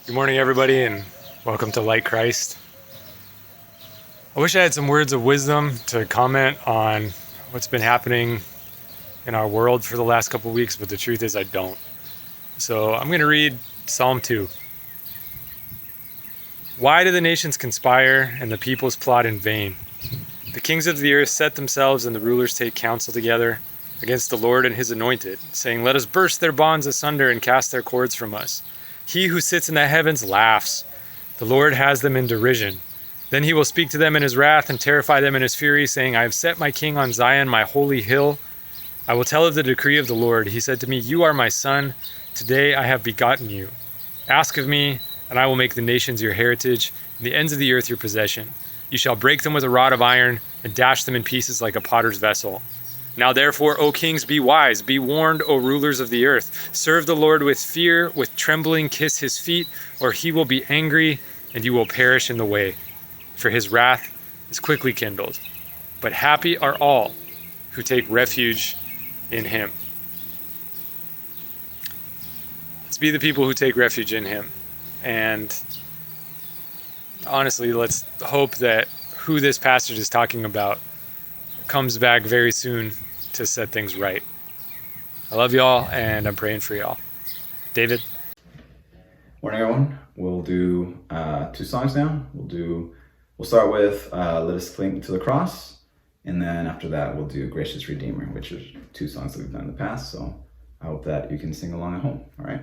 Good morning, everybody, and welcome to Light Christ. I wish I had some words of wisdom to comment on what's been happening in our world for the last couple of weeks, but the truth is I don't. So I'm going to read Psalm 2. Why do the nations conspire and the peoples plot in vain? The kings of the earth set themselves and the rulers take counsel together against the Lord and his anointed, saying, "Let us burst their bonds asunder and cast their cords from us." He who sits in the heavens laughs. The Lord has them in derision. Then he will speak to them in his wrath and terrify them in his fury, saying, "I have set my king on Zion, my holy hill. I will tell of the decree of the Lord. He said to me, 'You are my son. Today I have begotten you. Ask of me, and I will make the nations your heritage, and the ends of the earth your possession. You shall break them with a rod of iron, and dash them in pieces like a potter's vessel.' Now therefore, O kings, be wise, be warned, O rulers of the earth. Serve the Lord with fear, with trembling kiss his feet, or he will be angry, and you will perish in the way. For his wrath is quickly kindled. But happy are all who take refuge in him." Let's be the people who take refuge in him. And honestly, let's hope that who this passage is talking about comes back very soon to set things right. I love y'all, and I'm praying for y'all. David? Morning, everyone. We'll do two songs now. We'll start with "Let Us Cling to the Cross," and then after that we'll do "Gracious Redeemer," which are two songs that we've done in the past. So I hope that you can sing along at home. All right.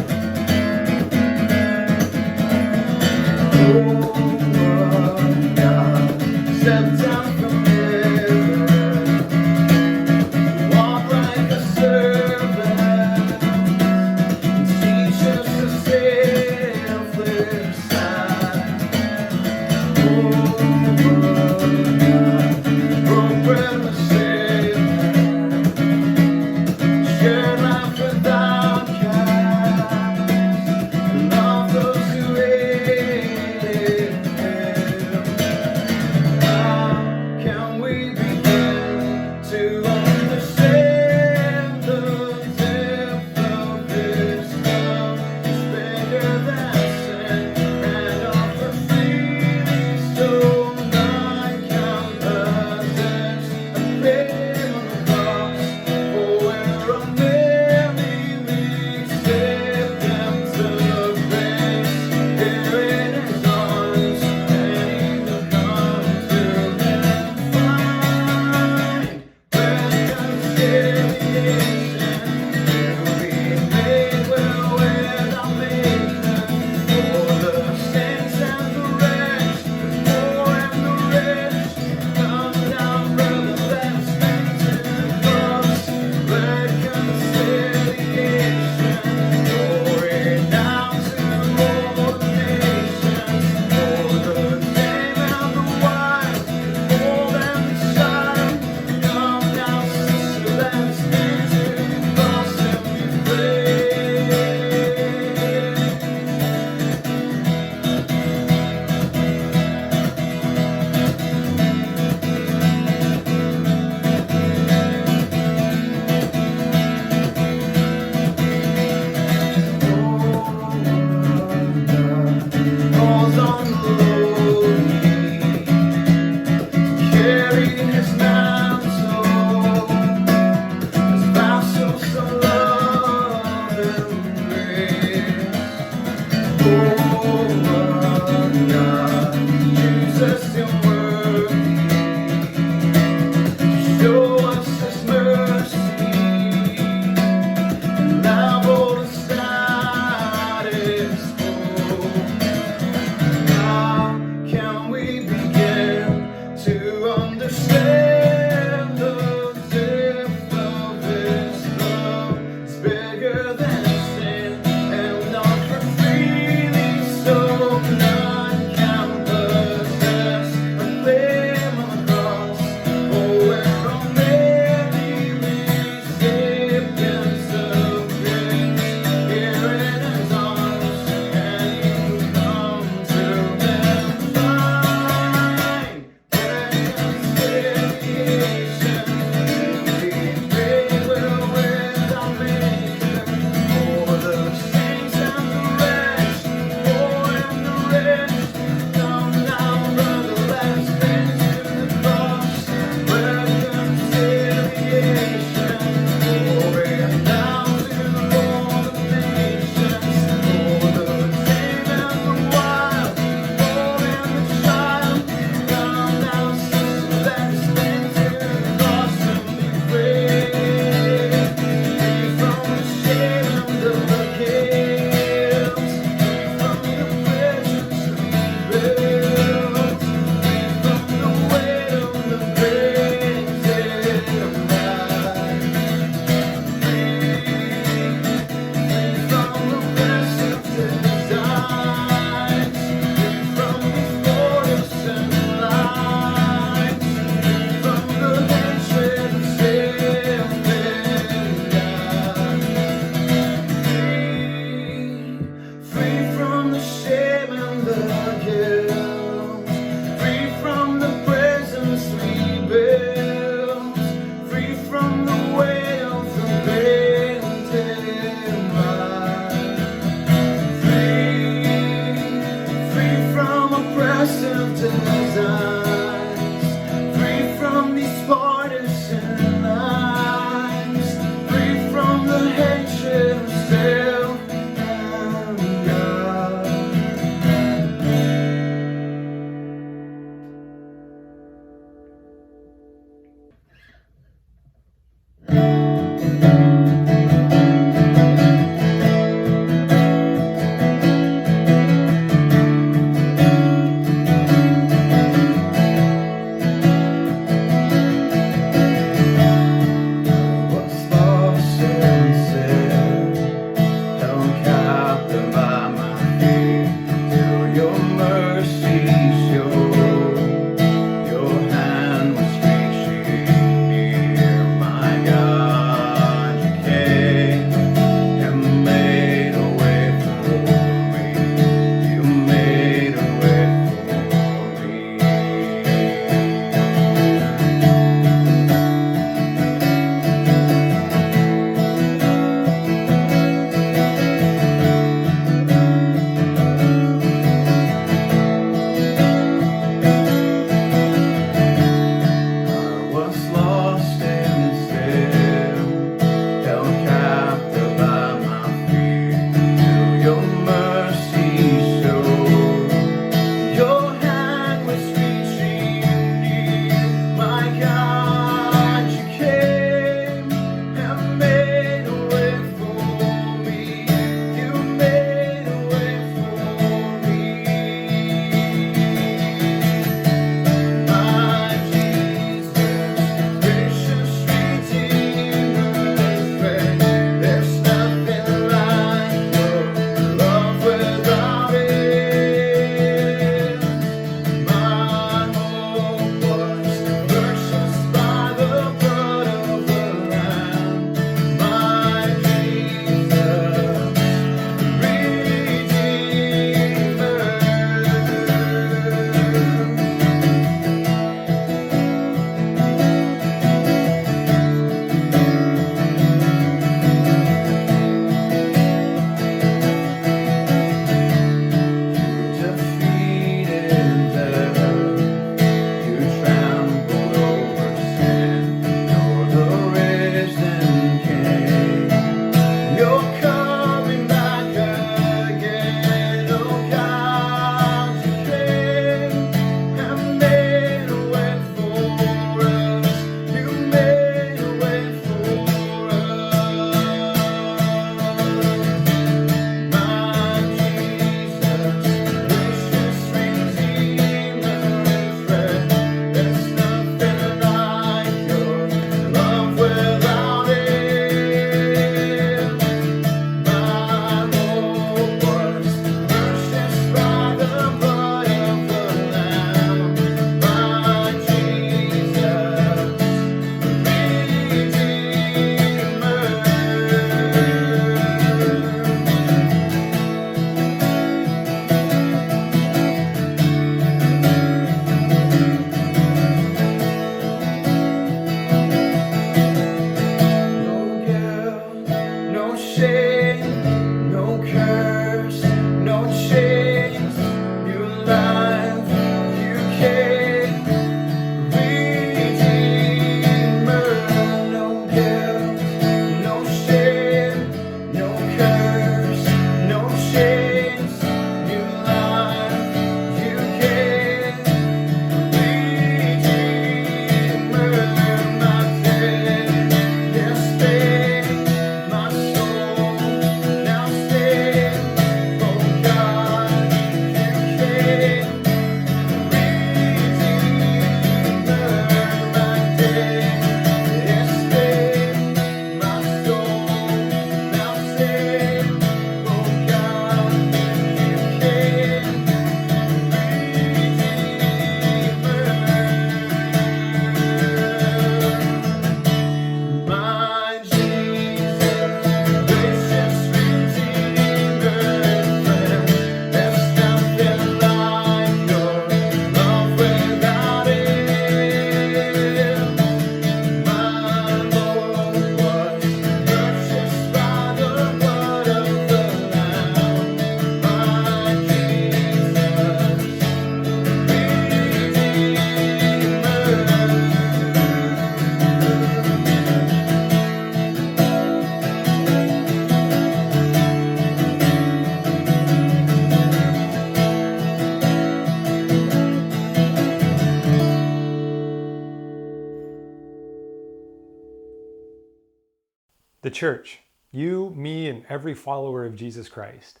The church, you, me, and every follower of Jesus Christ,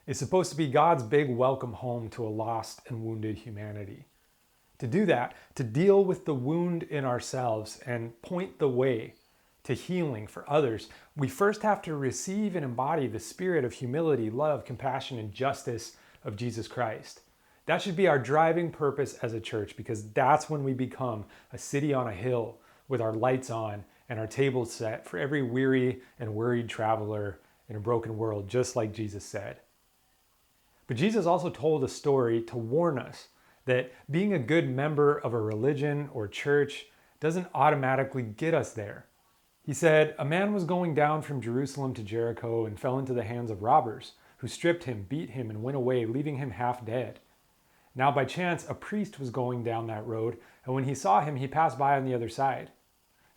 is supposed to be God's big welcome home to a lost and wounded humanity. To do that, to deal with the wound in ourselves and point the way to healing for others, we first have to receive and embody the spirit of humility, love, compassion, and justice of Jesus Christ. That should be our driving purpose as a church, because that's when we become a city on a hill with our lights on and our tables set for every weary and worried traveler in a broken world, just like Jesus said. But Jesus also told a story to warn us that being a good member of a religion or church doesn't automatically get us there. He said, "A man was going down from Jerusalem to Jericho and fell into the hands of robbers, who stripped him, beat him, and went away, leaving him half dead. Now by chance a priest was going down that road, and when he saw him, he passed by on the other side.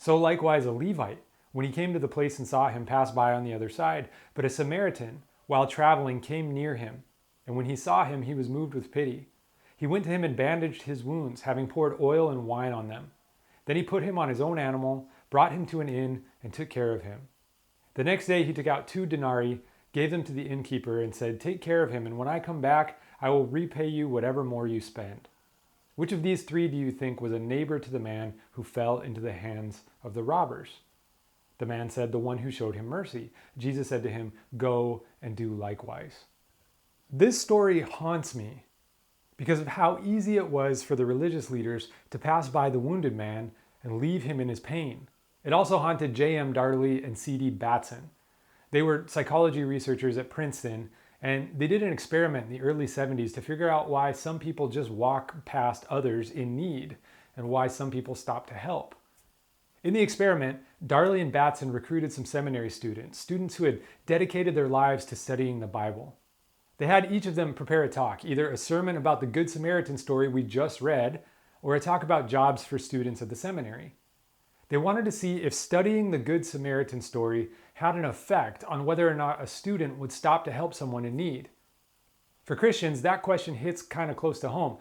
So likewise a Levite, when he came to the place and saw him, passed by on the other side. But a Samaritan, while traveling, came near him, and when he saw him, he was moved with pity. He went to him and bandaged his wounds, having poured oil and wine on them. Then he put him on his own animal, brought him to an inn, and took care of him. The next day he took out 2 denarii, gave them to the innkeeper, and said, 'Take care of him, and when I come back, I will repay you whatever more you spend.' Which of these 3 do you think was a neighbor to the man who fell into the hands of the robbers?" The man said, "The one who showed him mercy." Jesus said to him, "Go and do likewise." This story haunts me because of how easy it was for the religious leaders to pass by the wounded man and leave him in his pain. It also haunted J.M. Darley and C.D. Batson. They were psychology researchers at Princeton, and they did an experiment in the early 70s to figure out why some people just walk past others in need and why some people stop to help. In the experiment, Darley and Batson recruited some seminary students who had dedicated their lives to studying the Bible. They had each of them prepare a talk, either a sermon about the Good Samaritan story we just read, or a talk about jobs for students at the seminary. They wanted to see if studying the Good Samaritan story had an effect on whether or not a student would stop to help someone in need. For Christians, that question hits kind of close to home.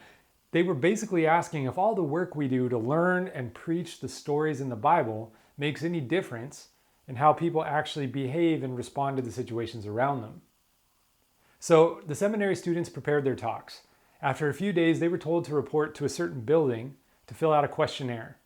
They were basically asking if all the work we do to learn and preach the stories in the Bible makes any difference in how people actually behave and respond to the situations around them. So the seminary students prepared their talks. After a few days, they were told to report to a certain building to fill out a questionnaire.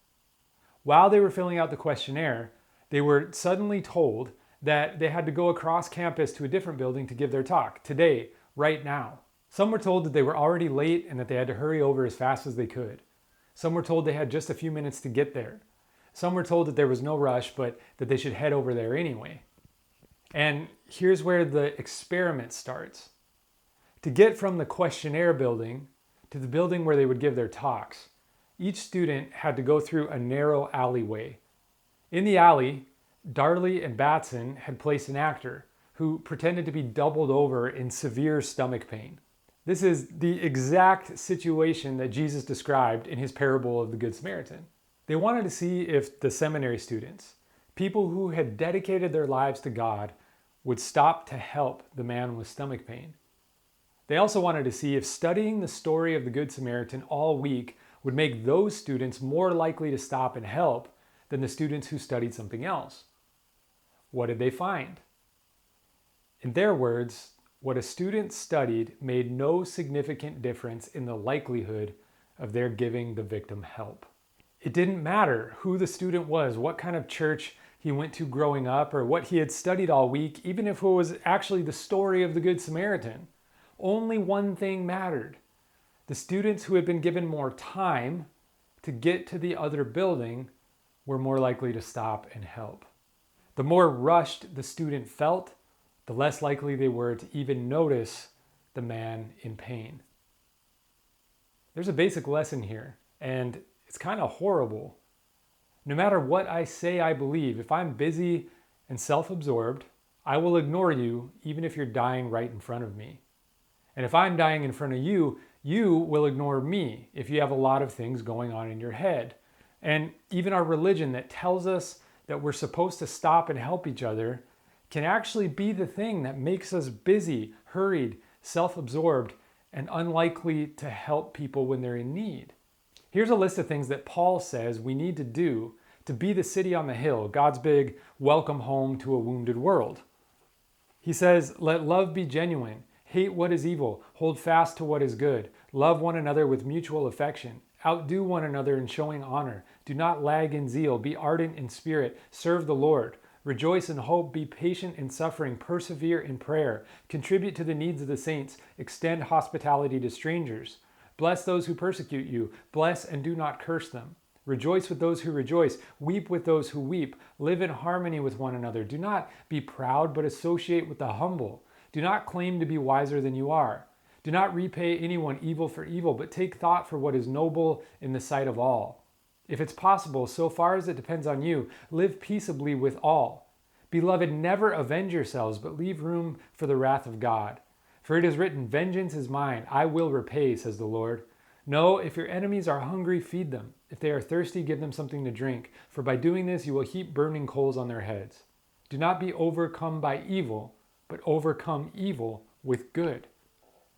While they were filling out the questionnaire, they were suddenly told that they had to go across campus to a different building to give their talk, today, right now. Some were told that they were already late and that they had to hurry over as fast as they could. Some were told they had just a few minutes to get there. Some were told that there was no rush, but that they should head over there anyway. And here's where the experiment starts. To get from the questionnaire building to the building where they would give their talks, each student had to go through a narrow alleyway. In the alley, Darley and Batson had placed an actor who pretended to be doubled over in severe stomach pain. This is the exact situation that Jesus described in his parable of the Good Samaritan. They wanted to see if the seminary students, people who had dedicated their lives to God, would stop to help the man with stomach pain. They also wanted to see if studying the story of the Good Samaritan all week would make those students more likely to stop and help than the students who studied something else. What did they find? In their words, what a student studied made no significant difference in the likelihood of their giving the victim help. It didn't matter who the student was, what kind of church he went to growing up, or what he had studied all week, even if it was actually the story of the Good Samaritan. Only one thing mattered. The students who had been given more time to get to the other building were more likely to stop and help. The more rushed the student felt, the less likely they were to even notice the man in pain. There's a basic lesson here, and it's kind of horrible. No matter what I say I believe, if I'm busy and self-absorbed, I will ignore you even if you're dying right in front of me. And if I'm dying in front of you, you will ignore me if you have a lot of things going on in your head. And even our religion that tells us that we're supposed to stop and help each other can actually be the thing that makes us busy, hurried, self-absorbed, and unlikely to help people when they're in need. Here's a list of things that Paul says we need to do to be the city on the hill, God's big welcome home to a wounded world. He says, let love be genuine, hate what is evil, hold fast to what is good, love one another with mutual affection, outdo one another in showing honor, do not lag in zeal, be ardent in spirit, serve the Lord. Rejoice in hope, be patient in suffering, persevere in prayer, contribute to the needs of the saints, extend hospitality to strangers. Bless those who persecute you, bless and do not curse them. Rejoice with those who rejoice, weep with those who weep, live in harmony with one another. Do not be proud, but associate with the humble. Do not claim to be wiser than you are. Do not repay anyone evil for evil, but take thought for what is noble in the sight of all. If it's possible, so far as it depends on you, live peaceably with all. Beloved, never avenge yourselves, but leave room for the wrath of God. For it is written, vengeance is mine, I will repay, says the Lord. No, if your enemies are hungry, feed them. If they are thirsty, give them something to drink. For by doing this, you will heap burning coals on their heads. Do not be overcome by evil, but overcome evil with good.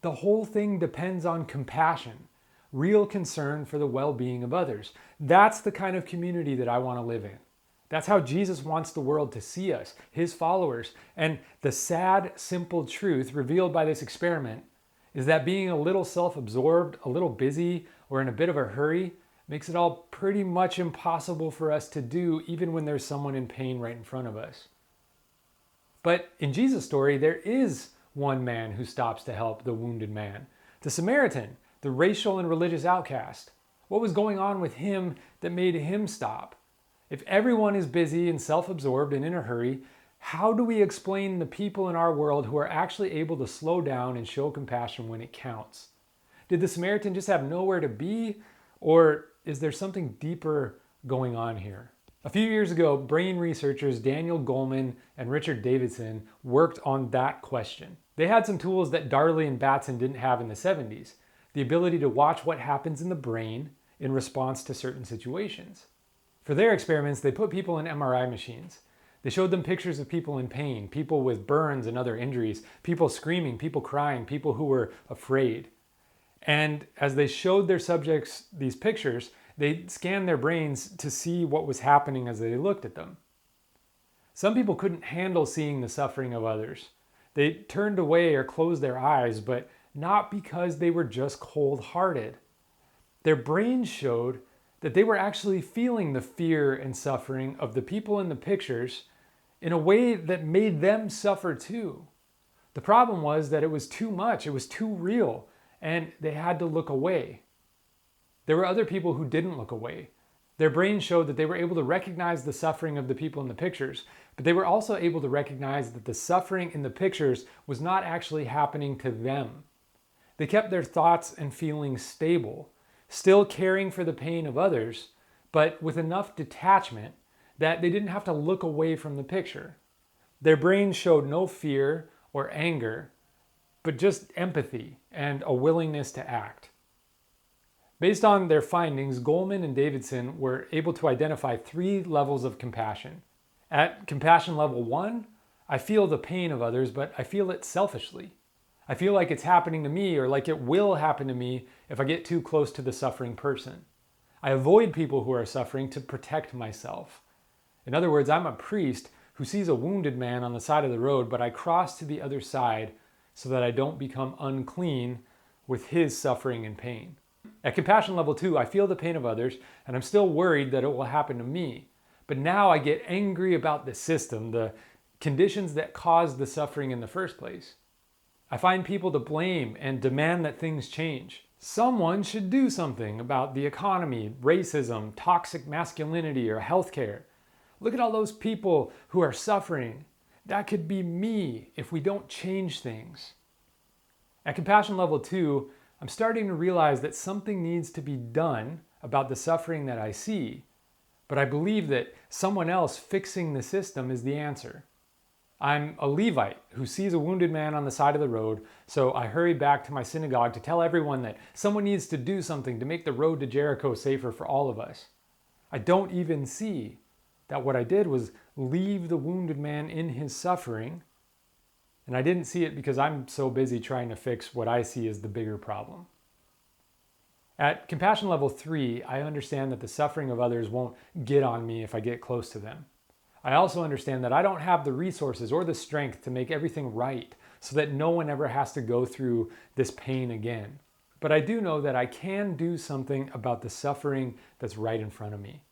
The whole thing depends on compassion, real concern for the well-being of others. That's the kind of community that I want to live in. That's how Jesus wants the world to see us, his followers. And the sad, simple truth revealed by this experiment is that being a little self-absorbed, a little busy, or in a bit of a hurry makes it all pretty much impossible for us to do, even when there's someone in pain right in front of us. But in Jesus' story, there is one man who stops to help the wounded man, the Samaritan, the racial and religious outcast. What was going on with him that made him stop? If everyone is busy and self-absorbed and in a hurry, how do we explain the people in our world who are actually able to slow down and show compassion when it counts? Did the Samaritan just have nowhere to be, or is there something deeper going on here? A few years ago, brain researchers Daniel Goleman and Richard Davidson worked on that question. They had some tools that Darley and Batson didn't have in the 70s, the ability to watch what happens in the brain in response to certain situations. For their experiments, they put people in MRI machines. They showed them pictures of people in pain, people with burns and other injuries, people screaming, people crying, people who were afraid. And as they showed their subjects these pictures, they scanned their brains to see what was happening as they looked at them. Some people couldn't handle seeing the suffering of others. They turned away or closed their eyes, but not because they were just cold-hearted. Their brains showed that they were actually feeling the fear and suffering of the people in the pictures in a way that made them suffer too. The problem was that it was too much, it was too real, and they had to look away. There were other people who didn't look away. Their brains showed that they were able to recognize the suffering of the people in the pictures, but they were also able to recognize that the suffering in the pictures was not actually happening to them. They kept their thoughts and feelings stable, still caring for the pain of others, but with enough detachment that they didn't have to look away from the picture. Their brains showed no fear or anger, but just empathy and a willingness to act. Based on their findings, Goleman and Davidson were able to identify 3 levels of compassion. At compassion level 1, I feel the pain of others, but I feel it selfishly. I feel like it's happening to me, or like it will happen to me if I get too close to the suffering person. I avoid people who are suffering to protect myself. In other words, I'm a priest who sees a wounded man on the side of the road, but I cross to the other side so that I don't become unclean with his suffering and pain. At compassion level 2, I feel the pain of others, and I'm still worried that it will happen to me. But now I get angry about the system, the conditions that caused the suffering in the first place. I find people to blame and demand that things change. Someone should do something about the economy, racism, toxic masculinity, or healthcare. Look at all those people who are suffering. That could be me if we don't change things. At compassion level 2, I'm starting to realize that something needs to be done about the suffering that I see, but I believe that someone else fixing the system is the answer. I'm a Levite who sees a wounded man on the side of the road, so I hurry back to my synagogue to tell everyone that someone needs to do something to make the road to Jericho safer for all of us. I don't even see that what I did was leave the wounded man in his suffering, and I didn't see it because I'm so busy trying to fix what I see as the bigger problem. At compassion level 3, I understand that the suffering of others won't get on me if I get close to them. I also understand that I don't have the resources or the strength to make everything right so that no one ever has to go through this pain again. But I do know that I can do something about the suffering that's right in front of me.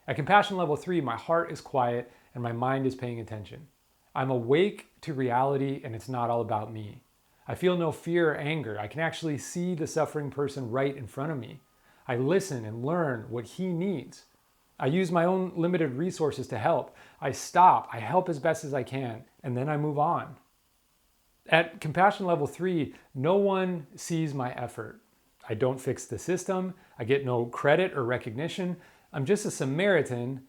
At compassion level 3, my heart is quiet and my mind is paying attention. I'm awake to reality and it's not all about me. I feel no fear or anger. I can actually see the suffering person right in front of me. I listen and learn what he needs. I use my own limited resources to help. I stop, I help as best as I can, and then I move on. At compassion level 3, no one sees my effort. I don't fix the system. I get no credit or recognition. I'm just a Samaritan,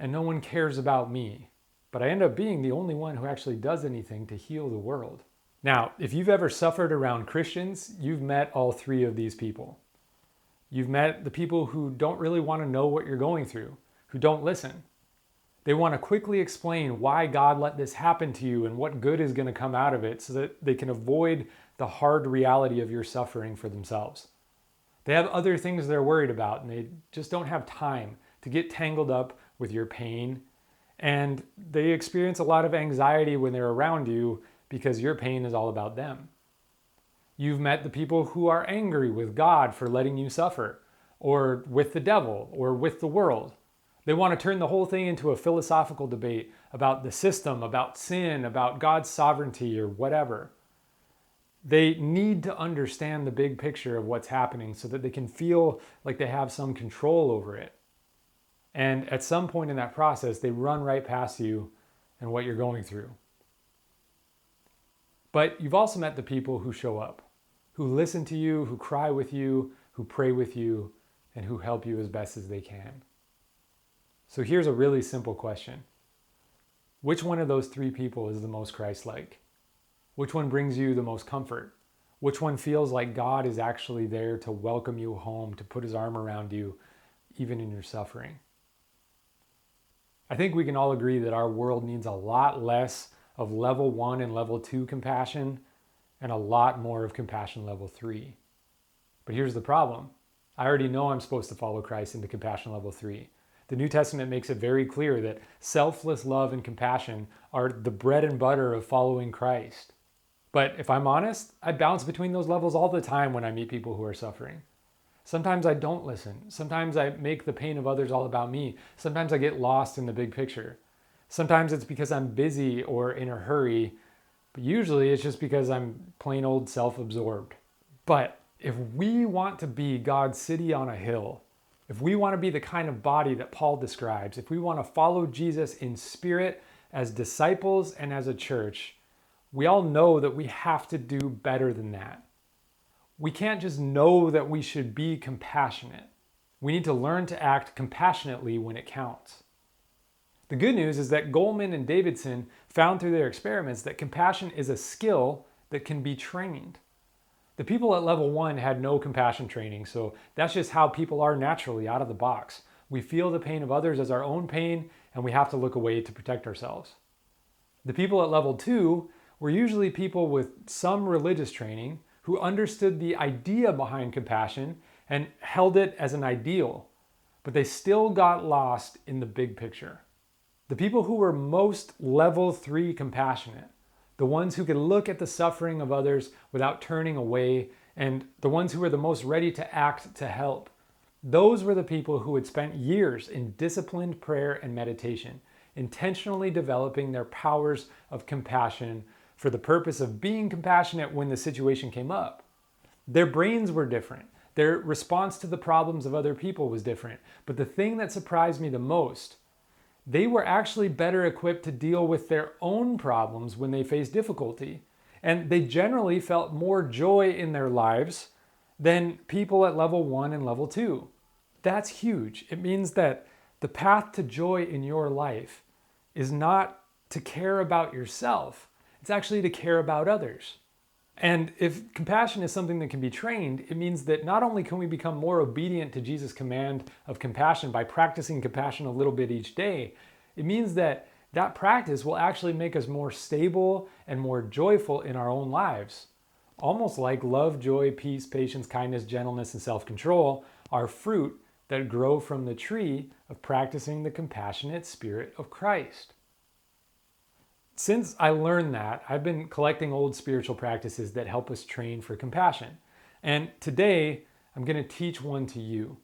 and no one cares about me. But I end up being the only one who actually does anything to heal the world. Now, if you've ever suffered around Christians, you've met all three of these people. You've met the people who don't really want to know what you're going through, who don't listen. They want to quickly explain why God let this happen to you and what good is going to come out of it so that they can avoid the hard reality of your suffering for themselves. They have other things they're worried about and they just don't have time to get tangled up with your pain. And they experience a lot of anxiety when they're around you because your pain is all about them. You've met the people who are angry with God for letting you suffer, or with the devil, or with the world. They want to turn the whole thing into a philosophical debate about the system, about sin, about God's sovereignty, or whatever. They need to understand the big picture of what's happening so that they can feel like they have some control over it. And at some point in that process, they run right past you and what you're going through. But you've also met the people who show up, who listen to you, who cry with you, who pray with you, and who help you as best as they can. So here's a really simple question. Which one of those three people is the most Christ-like? Which one brings you the most comfort? Which one feels like God is actually there to welcome you home, to put his arm around you, even in your suffering? I think we can all agree that our world needs a lot less of level 1 and level 2 compassion and a lot more of compassion level 3. But here's the problem. I already know I'm supposed to follow Christ into compassion level 3. The New Testament makes it very clear that selfless love and compassion are the bread and butter of following Christ. But if I'm honest, I bounce between those levels all the time when I meet people who are suffering. Sometimes I don't listen. Sometimes I make the pain of others all about me. Sometimes I get lost in the big picture. Sometimes it's because I'm busy or in a hurry, but usually it's just because I'm plain old self-absorbed. But if we want to be God's city on a hill, if we want to be the kind of body that Paul describes, if we want to follow Jesus in spirit as disciples and as a church, we all know that we have to do better than that. We can't just know that we should be compassionate. We need to learn to act compassionately when it counts. The good news is that Goleman and Davidson found through their experiments that compassion is a skill that can be trained. The people at level 1 had no compassion training, so that's just how people are naturally out of the box. We feel the pain of others as our own pain, and we have to look away to protect ourselves. The people at level 2 were usually people with some religious training who understood the idea behind compassion and held it as an ideal, but they still got lost in the big picture. The people who were most level 3 compassionate, the ones who could look at the suffering of others without turning away, and the ones who were the most ready to act to help, those were the people who had spent years in disciplined prayer and meditation, intentionally developing their powers of compassion for the purpose of being compassionate when the situation came up. Their brains were different. Their response to the problems of other people was different. But the thing that surprised me the most, they were actually better equipped to deal with their own problems when they faced difficulty. And they generally felt more joy in their lives than people at level 1 and level 2. That's huge. It means that the path to joy in your life is not to care about yourself. It's actually to care about others. And if compassion is something that can be trained, it means that not only can we become more obedient to Jesus' command of compassion by practicing compassion a little bit each day, it means that that practice will actually make us more stable and more joyful in our own lives. almost like love, joy, peace, patience, kindness, gentleness, and self-control are fruit that grow from the tree of practicing the compassionate spirit of Christ. Since I learned that, I've been collecting old spiritual practices that help us train for compassion. And today, I'm going to teach one to you.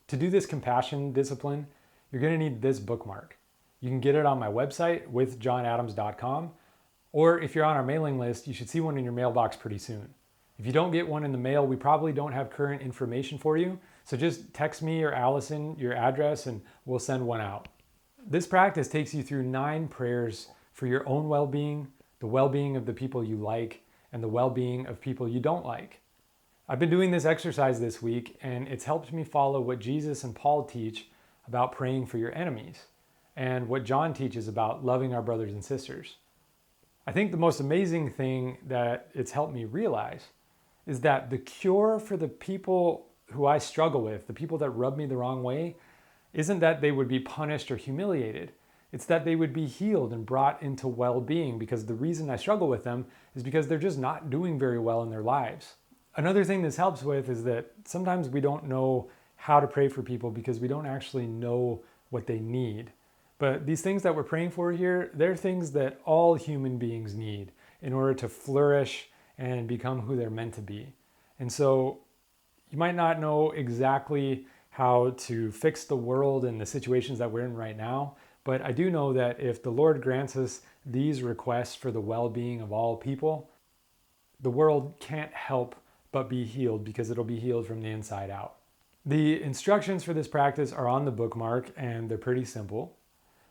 To do this compassion discipline, you're going to need this bookmark. You can get it on my website, withjohnadams.com, or if you're on our mailing list, you should see one in your mailbox pretty soon. If you don't get one in the mail, we probably don't have current information for you, so just text me or Allison your address and we'll send one out. This practice takes you through 9 prayers for your own well-being, the well-being of the people you like, and the well-being of people you don't like. I've been doing this exercise this week, and it's helped me follow what Jesus and Paul teach about praying for your enemies, and what John teaches about loving our brothers and sisters. I think the most amazing thing that it's helped me realize is that the cure for the people who I struggle with, the people that rub me the wrong way, isn't that they would be punished or humiliated. It's that they would be healed and brought into well-being, because the reason I struggle with them is because they're just not doing very well in their lives. Another thing this helps with is that sometimes we don't know how to pray for people because we don't actually know what they need. But these things that we're praying for here, they're things that all human beings need in order to flourish and become who they're meant to be. And so you might not know exactly how to fix the world and the situations that we're in right now, but I do know that if the Lord grants us these requests for the well-being of all people, the world can't help but be healed, because it'll be healed from the inside out. The instructions for this practice are on the bookmark, and they're pretty simple.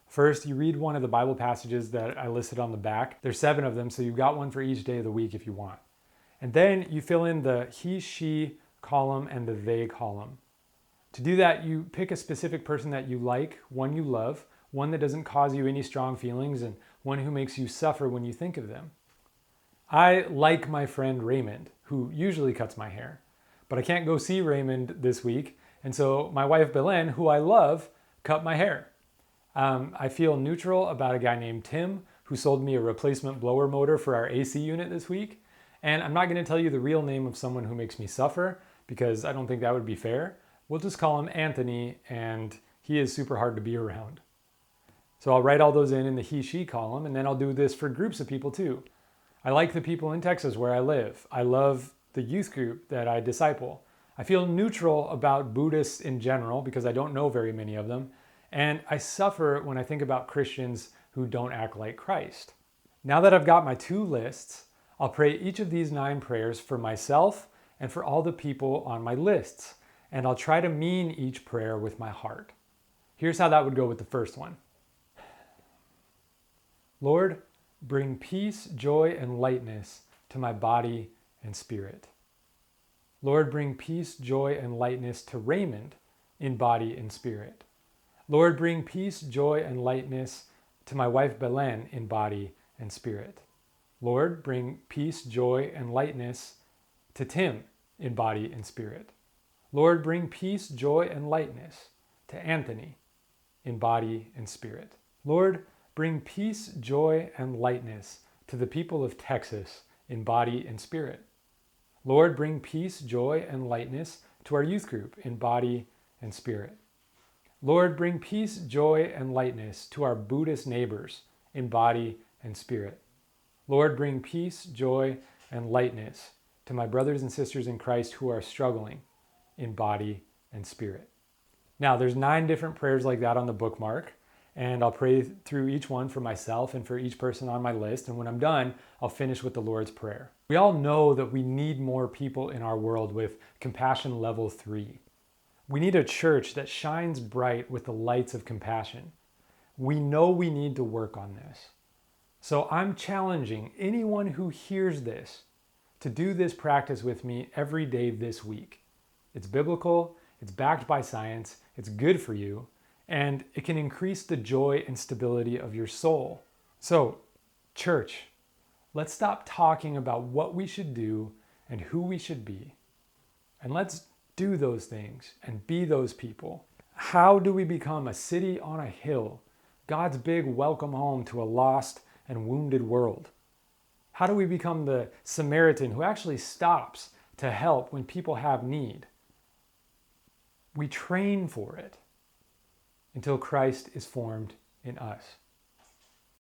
First, you read one of the Bible passages that I listed on the back. There's 7 of them, so you've got one for each day of the week if you want. And then you fill in the he, she column and the they column. To do that, you pick a specific person that you like, one you love, one that doesn't cause you any strong feelings, and one who makes you suffer when you think of them. I like my friend Raymond, who usually cuts my hair, but I can't go see Raymond this week, and so my wife Belen, who I love, cut my hair. I feel neutral about a guy named Tim, who sold me a replacement blower motor for our AC unit this week, and I'm not going to tell you the real name of someone who makes me suffer, because I don't think that would be fair. We'll just call him Anthony, and he is super hard to be around. So I'll write all those in the he, she column, and then I'll do this for groups of people too. I like the people in Texas where I live. I love the youth group that I disciple. I feel neutral about Buddhists in general because I don't know very many of them. And I suffer when I think about Christians who don't act like Christ. Now that I've got my 2 lists, I'll pray each of these 9 prayers for myself and for all the people on my lists. And I'll try to mean each prayer with my heart. Here's how that would go with the first one. Lord, bring peace, joy, and lightness to my body and spirit. Lord, bring peace, joy, and lightness to Raymond in body and spirit. Lord, bring peace, joy, and lightness to my wife Belen in body and spirit. Lord, bring peace, joy, and lightness to Tim in body and spirit. Lord, bring peace, joy, and lightness to Anthony in body and spirit. Lord, bring peace, joy, and lightness to the people of Texas in body and spirit. Lord, bring peace, joy, and lightness to our youth group in body and spirit. Lord, bring peace, joy, and lightness to our Buddhist neighbors in body and spirit. Lord, bring peace, joy, and lightness to my brothers and sisters in Christ who are struggling in body and spirit. Now, there's 9 different prayers like that on the bookmark, and I'll pray through each one for myself and for each person on my list, and when I'm done, I'll finish with the Lord's Prayer. We all know that we need more people in our world with compassion level 3. We need a church that shines bright with the lights of compassion. We know we need to work on this. So I'm challenging anyone who hears this to do this practice with me every day this week. It's biblical, it's backed by science, it's good for you, and it can increase the joy and stability of your soul. So, church, let's stop talking about what we should do and who we should be. And let's do those things and be those people. How do we become a city on a hill, God's big welcome home to a lost and wounded world? How do we become the Samaritan who actually stops to help when people have need? We train for it until Christ is formed in us.